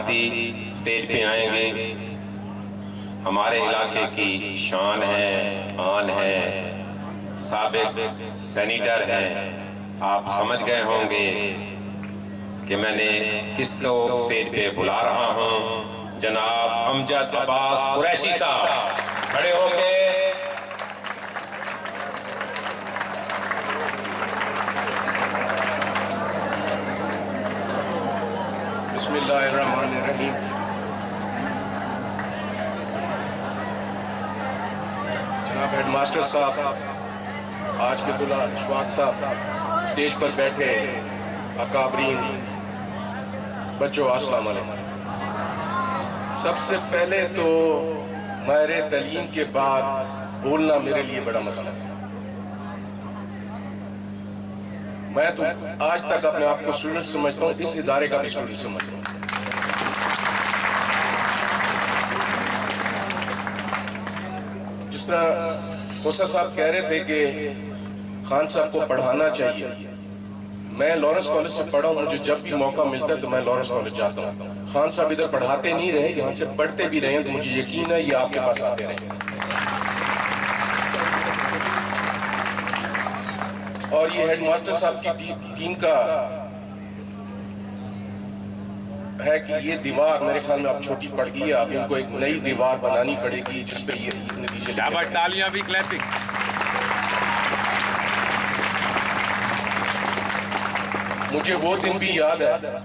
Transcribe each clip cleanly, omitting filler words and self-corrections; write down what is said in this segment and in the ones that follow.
ہستی سٹیج پہ آئیں گے، ہمارے علاقے کی شان ہے، آن ہے، سابق سینیٹر ہیں۔ آپ سمجھ گئے ہوں گے کہ میں نے کس کو سٹیج پہ بلا رہا ہوں، جناب امجد عباس قریشی صاحب کھڑے ہو کے بسم اللہ الرحمن الرحیم۔ جناب ہیڈ ماسٹر صاحب، آج کے دلہا اشفاق صاحب، سٹیج پر بیٹھے اکابرین، بچوں السلام علیکم۔ سب سے پہلے تو ماہر تعلیم کے بعد بولنا میرے لیے بڑا مسئلہ ہے۔ میں تو آج تک اپنے آپ کو اسٹوڈنٹ سمجھتا ہوں، اس ادارے کا بھی اسٹوڈنٹ سمجھتا ہوں۔ جس طرح کوثر صاحب کہہ رہے تھے کہ خان صاحب کو پڑھانا چاہیے، میں لارنس کالج سے پڑھا ہوں، مجھے جب بھی موقع ملتا ہے تو میں لارنس کالج جاتا ہوں۔ خان صاحب ادھر پڑھاتے نہیں رہے، یہاں سے پڑھتے بھی رہے ہیں، تو مجھے یقین ہے یہ آپ کے پاس آتے رہے۔ اور یہ ہیڈ ماسٹر صاحب کی ٹیم کا ہے کہ یہ دیوار میرے خیال میں اب چھوٹی پڑ گئی ہے، اب ان کو ایک نئی دیوار بنانی پڑے گی جس پہ یہ نتیجے لکھے۔ تالیاں بھی کلیپنگ۔ مجھے وہ دن بھی یاد ہے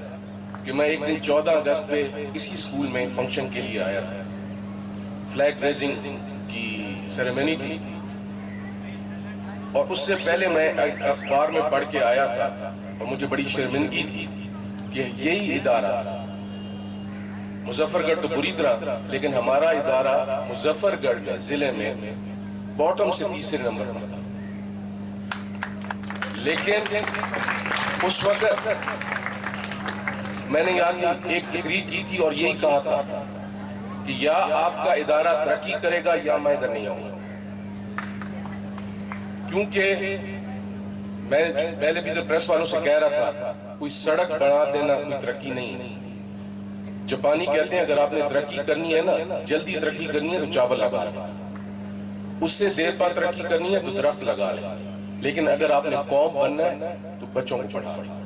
کہ میں ایک دن 14 اگست پہ اسی اسکول میں فنکشن کے لیے آیا تھا، فلیگ ریزنگ کی سیریمنی تھی، اور اس سے پہلے میں اخبار میں پڑھ کے آیا تھا، اور مجھے بڑی شرمندگی تھی کہ یہی ادارہ مظفر گڑھ تو بری طرح، لیکن ہمارا ادارہ مظفر گڑھ میں ضلع میں باٹم سے تیسرے نمبر پر تھا۔ لیکن اس وقت میں نے یہاں ایک ڈگری کی تھی اور یہی کہا تھا کہ یا آپ کا ادارہ ترقی کرے گا یا میں ادھر نہیں آؤں گا، کیونکہ میں پہلے بھی تو پریس والوں سے کہہ رہا تھا کوئی سڑک بنا دینا کوئی ترقی نہیں۔ جاپانی کہتے ہیں اگر آپ نے ترقی کرنی ہے نا، جلدی ترقی کرنی ہے تو چاول لگا لیں، اس سے دیر بعد ترقی کرنی ہے تو درخت لگا لیں، لیکن اگر آپ نے قوم بننا ہے تو بچوں کو پڑھا لیں۔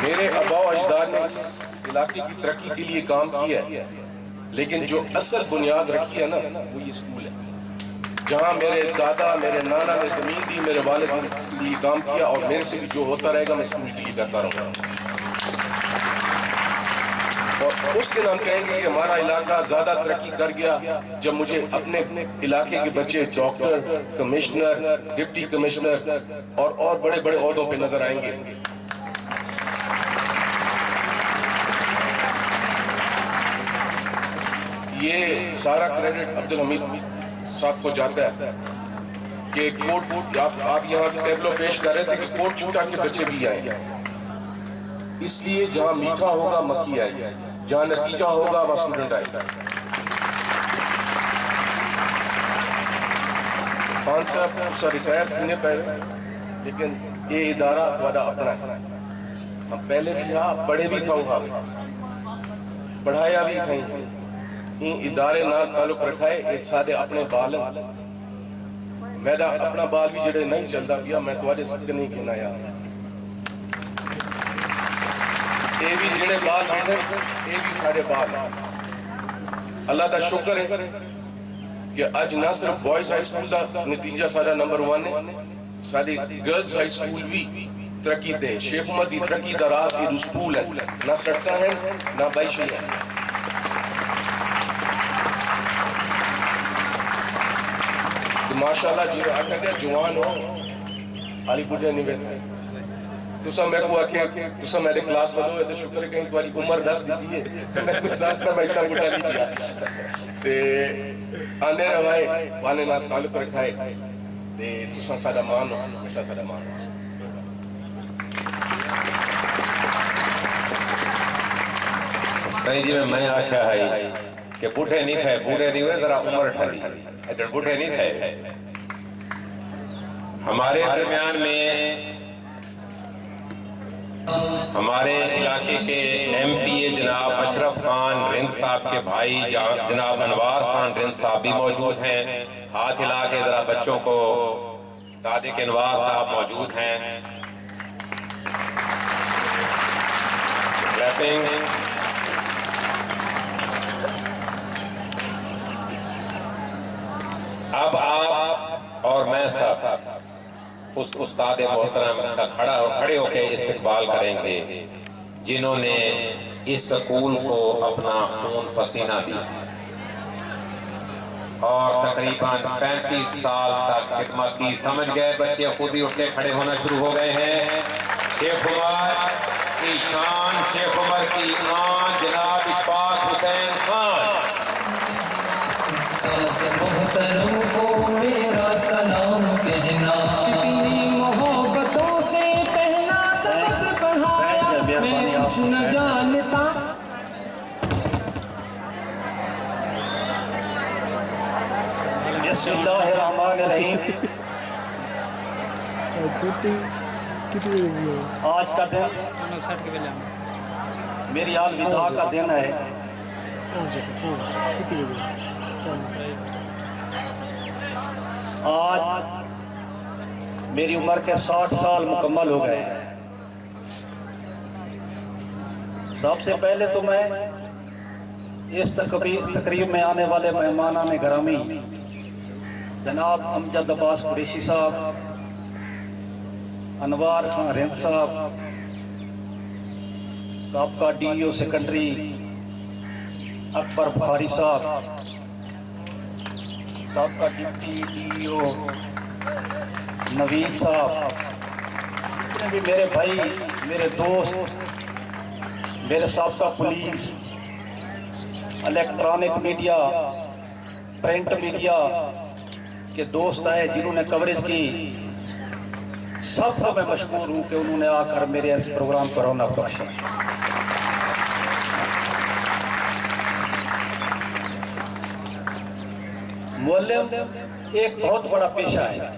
میرے آباء و اجداد نے اس علاقے کی ترقی کے لیے کام کیا ہے، لیکن جو اصل بنیاد رکھی ہے نا وہ یہ اسکول ہے، جہاں میرے دادا میرے نانا نے زمین دی، میرے والد نے اس کے لیے کام کیا، اور میرے سے بھی جو ہوتا رہے گا میں اسکول کے لیے کرتا رہوں گا۔ اور اس دن ہم کہیں گے کہ ہمارا علاقہ زیادہ ترقی کر گیا جب مجھے اپنے علاقے کے بچے ڈاکٹر، کمشنر، ڈپٹی کمشنر اور بڑے بڑے عہدوں پہ نظر آئیں گے۔ یہ سارا کریڈٹ عبدالحمید صاحب کو جاتا ہے کہ کوٹ آپ یہاں ٹیبلو پیش کر رہے تھے کہ کوٹ چھوٹا کے بچے بھی آئیں، اس لیے جہاں میٹھا ہوگا مکھی آئے گی، جہاں نتیجہ ہوگا وہاں اسٹوڈنٹ آئے گا۔ خان صاحب ساری خیر تھے پہلے، لیکن یہ ادارہ ہمارا اپنا ہے، ہم پہلے بھی یہاں پڑھے بھی تھا، وہاں پڑھایا بھی تھا، این ادارے نال تعلق رکھائے ایک سادے اپنے بال ہیں، میرا اپنا بال بھی جڑے نہیں چلتا پیا، میں تمہارے سکتے نہیں کہنا یہاں، یہ بھی جڑے بال ہیں یہ بھی سارے بال ہیں۔ اللہ کا شکر ہے کہ آج نہ صرف بوائز ہائی سکول کا نتیجہ سارا نمبر 1 ہے، ساری گرلز ہائی سکول بھی ترقی دے، شیخ عمر دی ترقی دا راز یہ سکول ہے، نہ سڑکاں ہیں نہ بائشی ہیں۔ ماشاءاللہ جو آکھا گیا جوان ہو علی بڑھے نہیں بیٹھے، تُسا میں کو آکھے تُسا میرے کلاس ودو ہے تو شکر ہے کہیں تمہاری عمر 10 دیتی ہے، میں کچھ سانستا میں اتنا بڑھا نہیں کیا، تے آنے روائے وانے نہ تعلق رکھائے، تے تُسا سارا مان ہو، ہمیشہ سارا مان ہو۔ صحیح جی میں آکھا ہے کہ بوٹھے نہیں تھے، بوڑھے نہیں ہوئے، ذرا عمر ٹھلی، ایڈر بوٹھے نہیں تھے۔ ہمارے درمیان میں ہمارے علاقے کے MP جناب اشرف خان رند صاحب کے بھائی جناب انوار خان رند صاحب بھی موجود ہیں. ہاتھ ہلا کے ذرا بچوں کو بتا دیں کہ انوار صاحب موجود ہیں. کلیپنگ. اب آپ اور میں سب اس استاد محترم کا کھڑے ہو کے استقبال کریں گے جنہوں نے اس سکول کو اپنا خون پسینہ دیا اور تقریباً 35 سال تک خدمت کی. سمجھ گئے بچے خود ہی اٹھ کے کھڑے ہونا شروع ہو گئے ہیں. شیخ عمر کی شان، شیخ عمر کی آن جناب اشفاق حسین خان. محترم کو میرا سلام کہنا، اتنی محبتوں سے پہلا سبق پڑھایا میں کچھ نہ جانتا. بسم اللہ الرحمن الرحیم. آج کا دن میری الوداع کا دن ہے. آج میری عمر کے 60 سال مکمل ہو گئے. سب سے پہلے تو میں اس تقریب میں آنے والے مہمانان گرامی جناب امجد عباس قریشی صاحب، انوار خان رند صاحب، سابقہ DEO سیکنڈری اکبر بخاری صاحب، سابقہ ڈپٹی DEO نوید صاحب، جتنے بھی میرے بھائی، میرے دوست، میرے سابقہ police, electronic media, print media کے دوست آئے جنہوں نے کوریج کی، سب کو میں مشکور ہوں کہ انہوں نے آ کر میرے اس پروگرام پر رونق بخشی. معلم ایک بہت بڑا پیشہ ہے.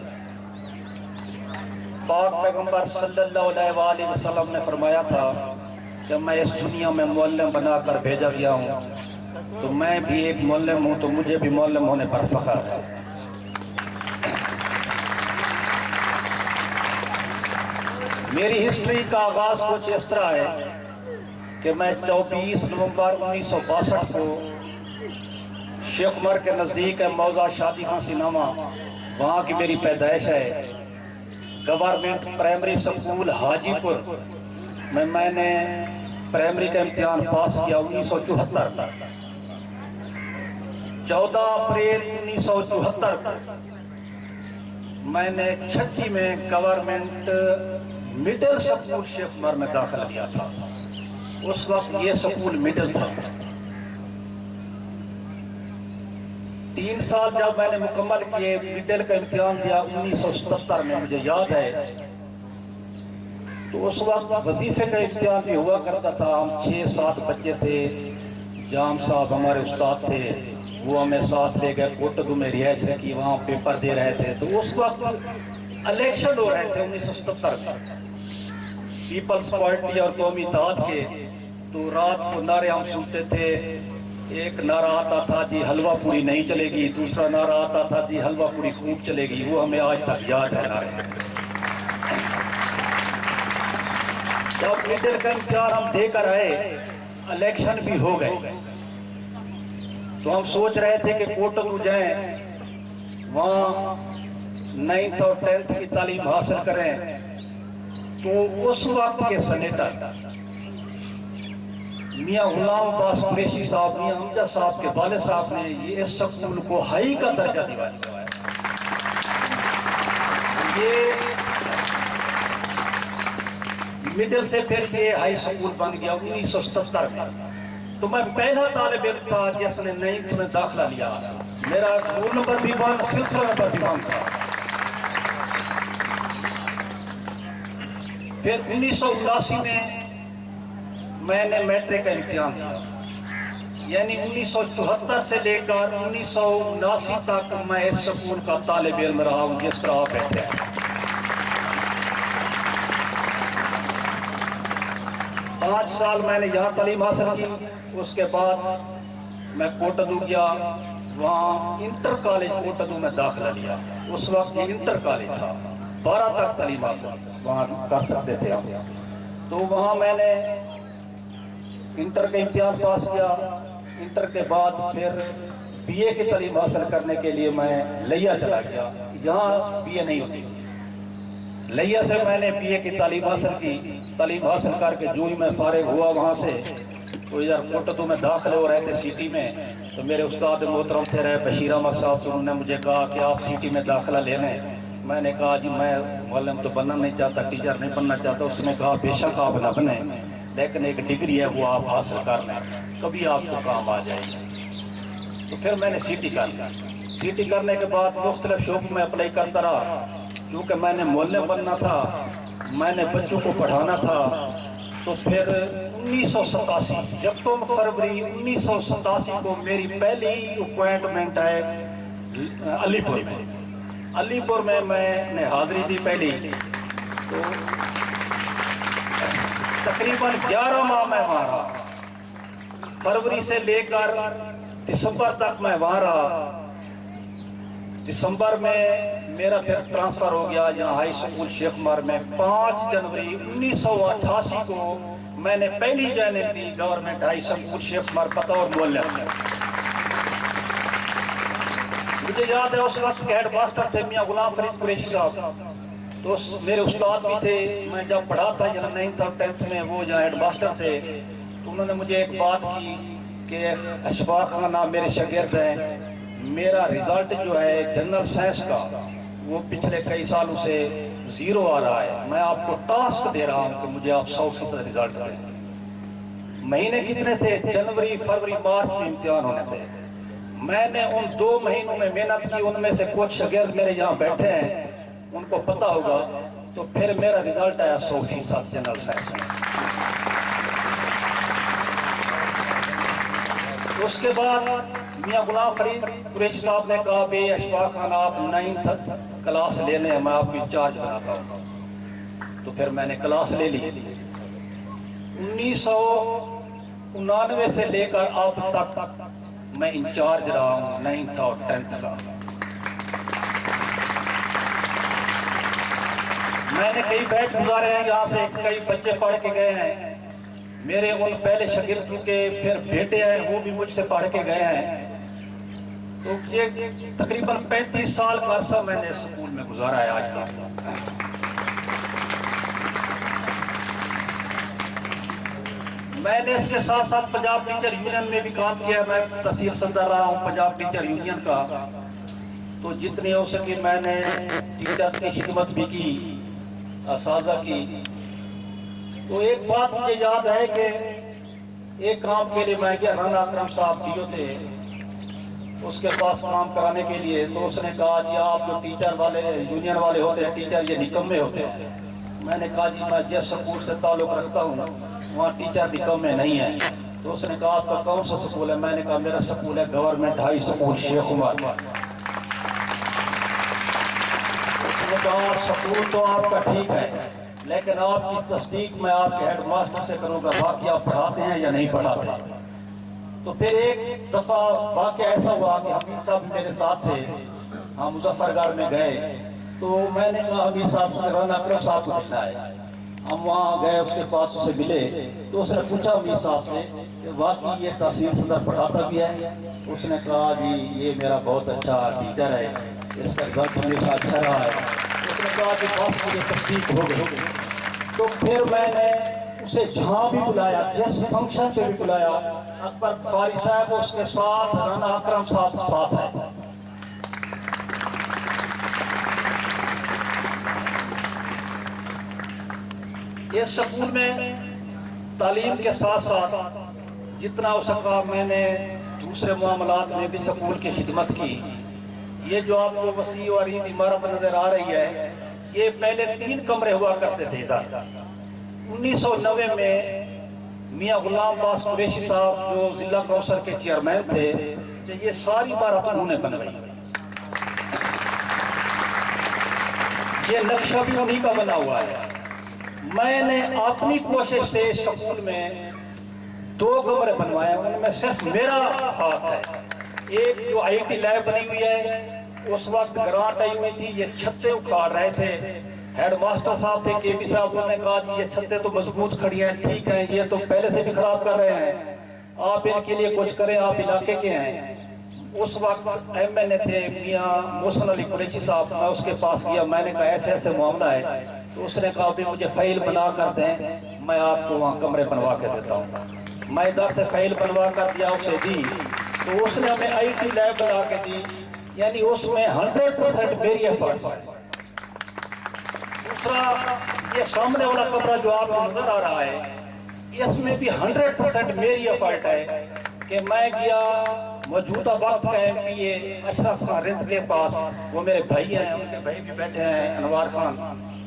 پاک پیغمبر صلی اللہ علیہ وآلہ وسلم نے فرمایا تھا کہ میں اس دنیا میں معلم بنا کر بھیجا گیا ہوں، تو میں بھی ایک معلم ہوں، تو مجھے بھی معلم ہونے پر فخر ہے. میری ہسٹری کا آغاز کچھ اس طرح ہے کہ میں 24 نومبر 1962 کو شیخ عمر کے نزدیک ہے موضع شادی خان سینما، وہاں کی میری پیدائش ہے. گورنمنٹ پرائمری سکول حاجی پور میں نے پرائمری کا امتحان پاس کیا 1974 میں. 14 اپریل 1974 میں نے 6ٹھی میں گورنمنٹ مڈل سکول شیخ عمر میں داخلہ لیا تھا. اس وقت یہ سکول مڈل تھا. 3 سال جب میں نے مکمل کیے، مڈل کا امتحان دیا 1977 میں، مجھے یاد ہے. تو اس وقت وظیفے کا امتحان بھی ہوا کرتا تھا. ہم 6-7 بچے تھے. جام صاحب ہمارے استاد تھے، وہ ہمیں ساتھ لے گئے کوٹگو میں رہائش کی، وہاں پیپر دے رہے تھے. تو اس وقت الیکشن ہو رہے تھے 1977 میں، پیپلز پارٹی اور قومی اتحاد کے. تو رات کو نعرے ہم سنتے تھے. ایک نعرہ آتا تھا جی حلوہ پوری نہیں چلے گی، دوسرا نعرہ آتا تھا جی حلوہ پوری خوب چلے گی. وہ ہمیں آج تک یاد ہے نعرے. جب مڈل کا امتحان ہم دے کر آئے، الیکشن بھی ہو گئے، تو ہم سوچ رہے تھے کہ کوٹگو جائیں، وہاں 9th اور 10th کی تعلیم حاصل کریں. تو اس وقت کے سینیٹر میاں غلام عباس قریشی صاحب، میاں امجد صاحب کے والد صاحب نے یہ اس سکول کو ہائی کا درجہ دلوایا. یہ مڈل سے پھر یہ ہائی سکول بن گیا 1977 میں. تو میں پہلا طالب علم تھا جس نے 9th میں داخلہ لیا. میرا رول نمبر بھی 1، سلسلہ نمبر بھی 1 تھا. پھر 1979 میں نے میٹرک کا امتحان دیا. یعنی 1974 سے لے کر 1979 تک میں اس سکول کا طالب علم رہا ہوں، جس طرح آپ کہتے ہیں. 5 سال میں نے یہاں تعلیم حاصل کی. اس کے بعد میں کوٹدو گیا, وہاں انٹر کالج کوٹدو میں داخلہ لیا. اس وقت یہ انٹر کالج تھا, 12 تک تعلیم حاصل وہاں کر سکتے تھے ہم. تو وہاں میں نے انٹر کا امتحان پاس کیا. انٹر کے بعد پھر بی اے کی تعلیم حاصل کرنے کے لیے میں لیا چلا گیا. یہاں بی اے نہیں ہوتی تھی. لیا سے میں نے بی اے کی تعلیم حاصل کی. تعلیم حاصل کر کے جو ہی میں فارغ ہوا وہاں سے, تو ادھر کوٹدو میں داخلے ہو رہے تھے سٹی میں. تو میرے استاد محترم تھے رہے بشیر احمد صاحب, تو انہوں نے مجھے کہا کہ آپ سٹی میں داخلہ لے لیں. میں نے کہا جی میں معلم تو بننا نہیں چاہتا, ٹیچر نہیں بننا چاہتا. اس نے کہا بے شک آپ نہ بنیں, لیکن ایک ڈگری ہے وہ آپ حاصل کر لیں, کبھی آپ کو کام آ جائے گی. تو پھر میں نے سی ٹی کر لیا. سی ٹی کرنے کے بعد مختلف شعبوں میں اپلائی کرتا رہا. کیونکہ میں نے معلم بننا تھا, میں نے بچوں کو پڑھانا تھا. تو پھر 1987 یکم فروری 1987 کو میری پہلی اپوائنٹمنٹ ہے علی پور میں. علی پور میں نے حاضری دی پہلی. تو تقریباً 11 ماہ میں وہاں رہا. فروری سے لے کر دسمبر تک میں وہاں رہا. دسمبر میں میرا پھر ٹرانسفر ہو گیا یہاں ہائی اسکول شیخ عمر میں. 5 جنوری 1988 کو میں نے پہلی joining the government high school شیخ عمر بطور معلم. مجھے یاد ہے اس وقت کے ہیڈ ماسٹر تھے میاں غلام فرید قریشی صاحب. تو میرے استاد بھی تھے. میں جب پڑھا تھا یہاں 9th اور 10th میں, وہ جہاں ہیڈ ماسٹر تھے, تو انہوں نے مجھے ایک بات کی کہ اشفاق خان آپ میرے شاگرد ہیں, میرا رزلٹ جو ہے جنرل سائنس کا وہ پچھلے کئی سالوں سے 0 آ رہا ہے. میں آپ کو ٹاسک دے رہا ہوں کہ مجھے آپ 100% رزلٹ دیں. مہینے کتنے تھے؟ جنوری فروری مارچ میں امتحان ہونے تھے. میں نے ان 2 مہینوں میں محنت کی. ان میں سے کچھ شاگرد میرے یہاں بیٹھے ہیں, ان کو پتا ہوگا. تو پھر میرا رزلٹ آیا 100% جنرل سائنس میں. اس کے بعد میاں غلام فرید قریشی صاحب نے کہا بے اشفاق خان آپ 9th کلاس لے لیں, میں آپ کو انچارج بناتا ہوں. تو پھر میں نے کلاس لے لی. 1999 سے لے کر اب تک میں انچارج رہا ہوں 9th اور 10th کا. میں نے کئی بیچ گزارے ہیں یہاں سے, کئی بچے پڑھ کے گئے ہیں. میرے ان پہلے شاگرد کے پھر بیٹے ہیں, وہ بھی مجھ سے پڑھ کے گئے ہیں. تو یہ تقریباً 35 سال کا عرصہ میں نے اسکول میں گزارا ہے آج تک. میں نے اس کے ساتھ ساتھ پنجاب ٹیچر یونین میں بھی کام کیا. میں تحصیل صدر رہا ہوں پنجاب ٹیچر یونین کا. تو جتنی ہو سکی میں نے ٹیچر کی خدمت بھی کی, اساتذہ کی. تو ایک بات مجھے یاد ہے کہ ایک کام کے لیے میں گیا, رانا اکرم صاحب ڈی او تھے, اس کے پاس کام کرانے کے لیے. تو اس نے کہا جی آپ جو ٹیچر والے یونین والے ہوتے ہیں, ٹیچر یہ نکمے ہوتے ہیں. میں نے کہا جی میں جس سکول سے تعلق رکھتا ہوں وہاں ٹیچر نکمے نہیں ہیں. تو اس نے کہا آپ کا کون سا سکول ہے؟ میں نے کہا میرا سکول ہے گورنمنٹ ہائی اسکول شیخ عمر. اس نے کہا سکول تو آپ کا ٹھیک ہے, لیکن آپ کی تصدیق میں آپ کے ہیڈ ماسٹر سے کروں گا, واقعی آپ پڑھاتے ہیں یا نہیں پڑھاتے. تو پھر ایک دفعہ واقعہ ایسا ہوا کہ حمید صاحب میرے ساتھ تھے, ہم مظفر گڑھ میں گئے. تو میں نے کہا حمید صاحب رانا اکرم صاحب کو ملنا ہے. ہم وہاں گئے, اس کے پاس اسے ملے. تو اس نے پوچھا حمید صاحب سے کہ واقعی یہ تحصیل صدر پڑھاتا بھی ہے؟ اس نے کہا جی یہ میرا بہت اچھا ٹیچر ہے, اس کا رزلٹ ہمیشہ اچھا رہا ہے. اس نے کہا کہ بس مجھے تصدیق ہو گئی. تو پھر میں نے اسے جہاں بھی بلایا, جس فنکشن پہ بھی بلایا, اکبر بخاری صاحب اس کے ساتھ, رانا اکرم صاحب ساتھ ہے. اس سکول میں تعلیم کے ساتھ ساتھ جتنا ہو سکا میں نے دوسرے معاملات میں بھی سکول کی خدمت کی. یہ جو آپ کو وسیع و عریض عمارت نظر آ رہی ہے, یہ پہلے 3 کمرے ہوا کرتے تھے ادھر. 1990 میں میاں غلام عباس قریشی صاحب جو ضلع کونسل کے چیئرمین تھے, یہ ساری عمارت انہوں نے بنوائی. یہ نقشہ بھی انہی کا بنا ہوا ہے. میں نے اپنی کوشش سے سکول میں 2 کمرے بنوائے، ان میں صرف میرا ہاتھ ہے۔ ایک جو آئی ٹی لیب بنی ہوئی ہے، اس وقت گرانٹ آئی ہوئی تھی، یہ چھتیں اکھاڑ رہے تھے، ہیڈ ماسٹر صاحب تھے کے پی صاحب، انہوں نے کہا جی یہ چھتیں تو مضبوط کھڑی ہیں، ٹھیک ہیں، یہ تو پہلے سے بھی خراب کر رہے ہیں، آپ ان کے لیے کچھ کریں، آپ علاقے کے ہیں۔ اس وقت ایم این اے تھے میاں محسن علی قریشی صاحب، میں اس کے پاس گیا، میں نے کہا ایسے ایسے معاملہ ہے، تو اس نے کہا بھی مجھے فائل بنا کر دیں، میں آپ کو وہاں کمرے بنوا کے دیتا ہوں۔ میں ادھر سے فائل بنوا کر دیا، اسے دی، تو اس نے ہمیں آئی ٹی لیب بنا کے دی، یعنی اس میں 100% میری ایفرٹس ہے۔ دوسرا یہ سامنے والا کمرہ جو آپ کو نظر آ رہا ہے، اس میں بھی 100% میری ایفرٹ ہے کہ میں گیا موجودہ وقت کا ایم پی اے اشرف خان رند کے پاس، وہ میرے بھائی ہیں، ان کے بھائی بھی بیٹھے ہیں، انوار خان،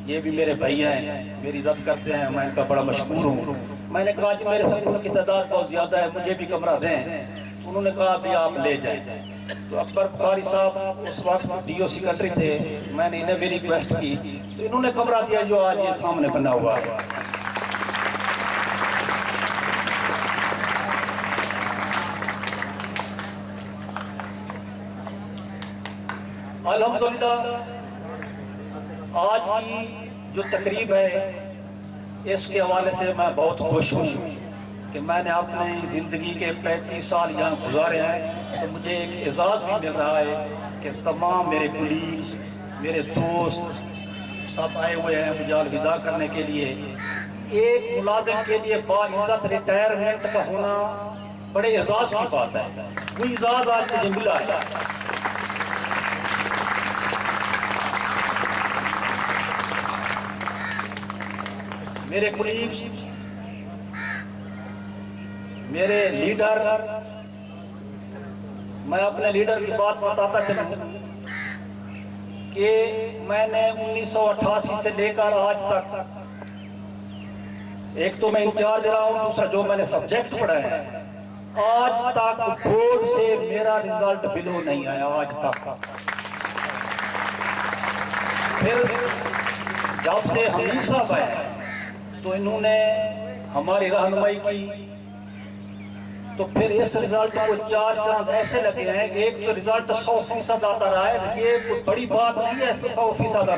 یہ بھی میرے بھائی ہیں، میری عزت کرتے ہیں، میں ان کا بڑا مشکور ہوں۔ میں نے کہا جی میرے سکول کی تعداد بہت زیادہ ہے، مجھے بھی کمرہ دیں، انہوں نے کہا بھی آپ لے جائیں۔ تو اکبر بخاری صاحب اس وقت ڈی او سیکرٹری تھے، میں نے انہیں بھی ریکویسٹ کی، تو انہوں نے کمرہ دیا جو آج یہ سامنے بنا ہوا ہے۔ الحمدللہ آج کی جو تقریب ہے، اس کے حوالے سے میں بہت خوش ہوں کہ میں نے اپنی زندگی کے 35 سال یہاں گزارے ہیں، تو مجھے ایک اعزاز بھی مل رہا ہے کہ تمام میرے کولیگز، میرے دوست سب آئے ہوئے ہیں مجھے الوداع کرنے کے لیے۔ ایک ملازم کے لیے باعزت ریٹائرمنٹ کا ہونا بڑے اعزاز کی بات ہے، وہ اعزاز آج مجھے ملا ہے۔ میرے کولیگز، میرے لیڈر، میں اپنے لیڈر کی بات بتاتا چلوں کہ میں نے 1988 سے لے کر آج تک، ایک تو میں انچارج رہا ہوں، دوسرا جو میں نے سبجیکٹ پڑھا ہے، آج تک بورڈ سے میرا رزلٹ بلو نہیں آیا آج تک۔ پھر جب سے حمید صاحب آئے تو انہوں نے ہماری رہنمائی کی، تو پھر اس رزلٹ کو 4 چاند ایسے لگے ہیں کہ ایک تو رزلٹ 100% آتا رہا ہے، یہ کوئی بڑی بات نہیں ہے 100% آنا۔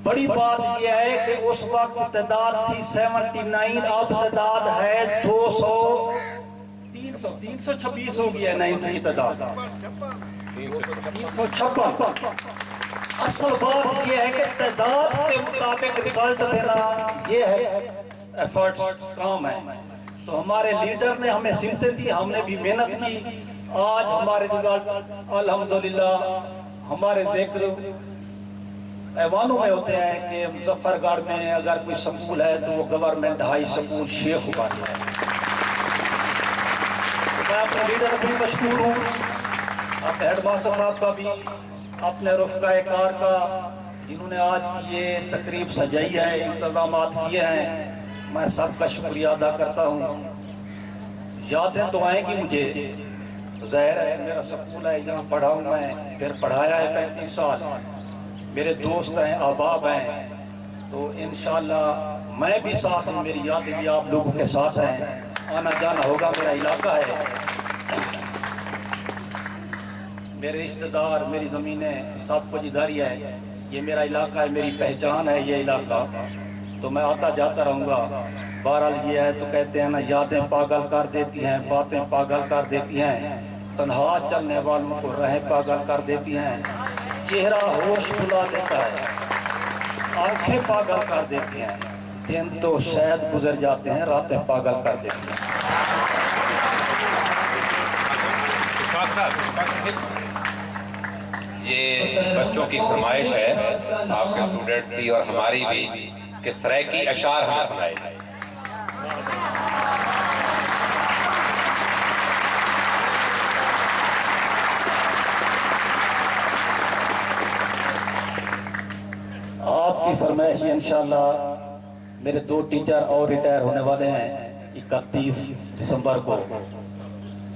بڑی بات یہ ہے کہ اس وقت تعداد تھی 79، اب تعداد ہے 326 ہو گیا ہے، 9 کی تعداد 356۔ اصل بات یہ ہے کہ تعداد کے مطابق رزلٹ دینا یہ ہے ایفرٹس، کام ہے۔ تو ہمارے لیڈر نے ہمیں سمتیں دی، ہم نے بھی محنت کی، آج ہمارے رزلٹ الحمدللہ ہمارے ذکر ایوانوں میں ہوتے ہیں کہ مظفر گڑھ میں اگر کوئی سکول ہے تو وہ گورنمنٹ ہائی سکول شیخ عبادی ہے۔ میں اپنے لیڈر بھی مشکور ہوں، اپنے ہیڈ ماسٹر صاحب کا بھی، اپنے رفقائے کار کا، جنہوں نے آج کی یہ تقریب سجائی ہے، انتظامات کیے ہیں، میں سب کا شکریہ ادا کرتا ہوں۔ یادیں تو آئیں گی مجھے، ظاہر ہے میرا سکول ہے، یہاں پڑھا ہوں میں، پھر پڑھایا ہے 35 سال، میرے دوست ہیں، احباب ہیں، تو انشاءاللہ میں بھی ساتھ ہوں، میری یادیں بھی آپ لوگوں کے ساتھ ہیں، آنا جانا ہوگا، میرا علاقہ ہے، میرے رشتہ دار، میری زمینیں سب کچھ ادھر ہی ہے، یہ میرا علاقہ ہے، میری پہچان ہے یہ علاقہ، تو میں آتا جاتا رہوں گا۔ بہرحال یہ ہے تو کہتے ہیں نا، یادیں پاگل کر دیتی ہیں، باتیں پاگل کر دیتی ہیں، تنہا چلنے والوں کو راہیں پاگل کر دیتی ہیں، چہرہ ہوش بلا دیتا ہے، آنکھیں پاگل کر دیتی ہیں، دن تو شاید گزر جاتے ہیں، راتیں پاگل کر دیتی ہیں۔ یہ بچوں کی فرمائش ہے، آپ کے اسٹوڈنٹس کی اور ہماری بھی، کہ سرائکی اشعار ہمیں سنائے جائیں۔ آپ کی فرمائش انشاءاللہ میرے 2 ٹیچر اور ریٹائر ہونے والے ہیں 31 دسمبر کو،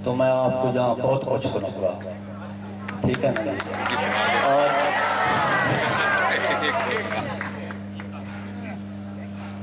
تو میں آپ کو یہاں بہت کچھ سنوں گا، ٹھیک ہے نا؟ اور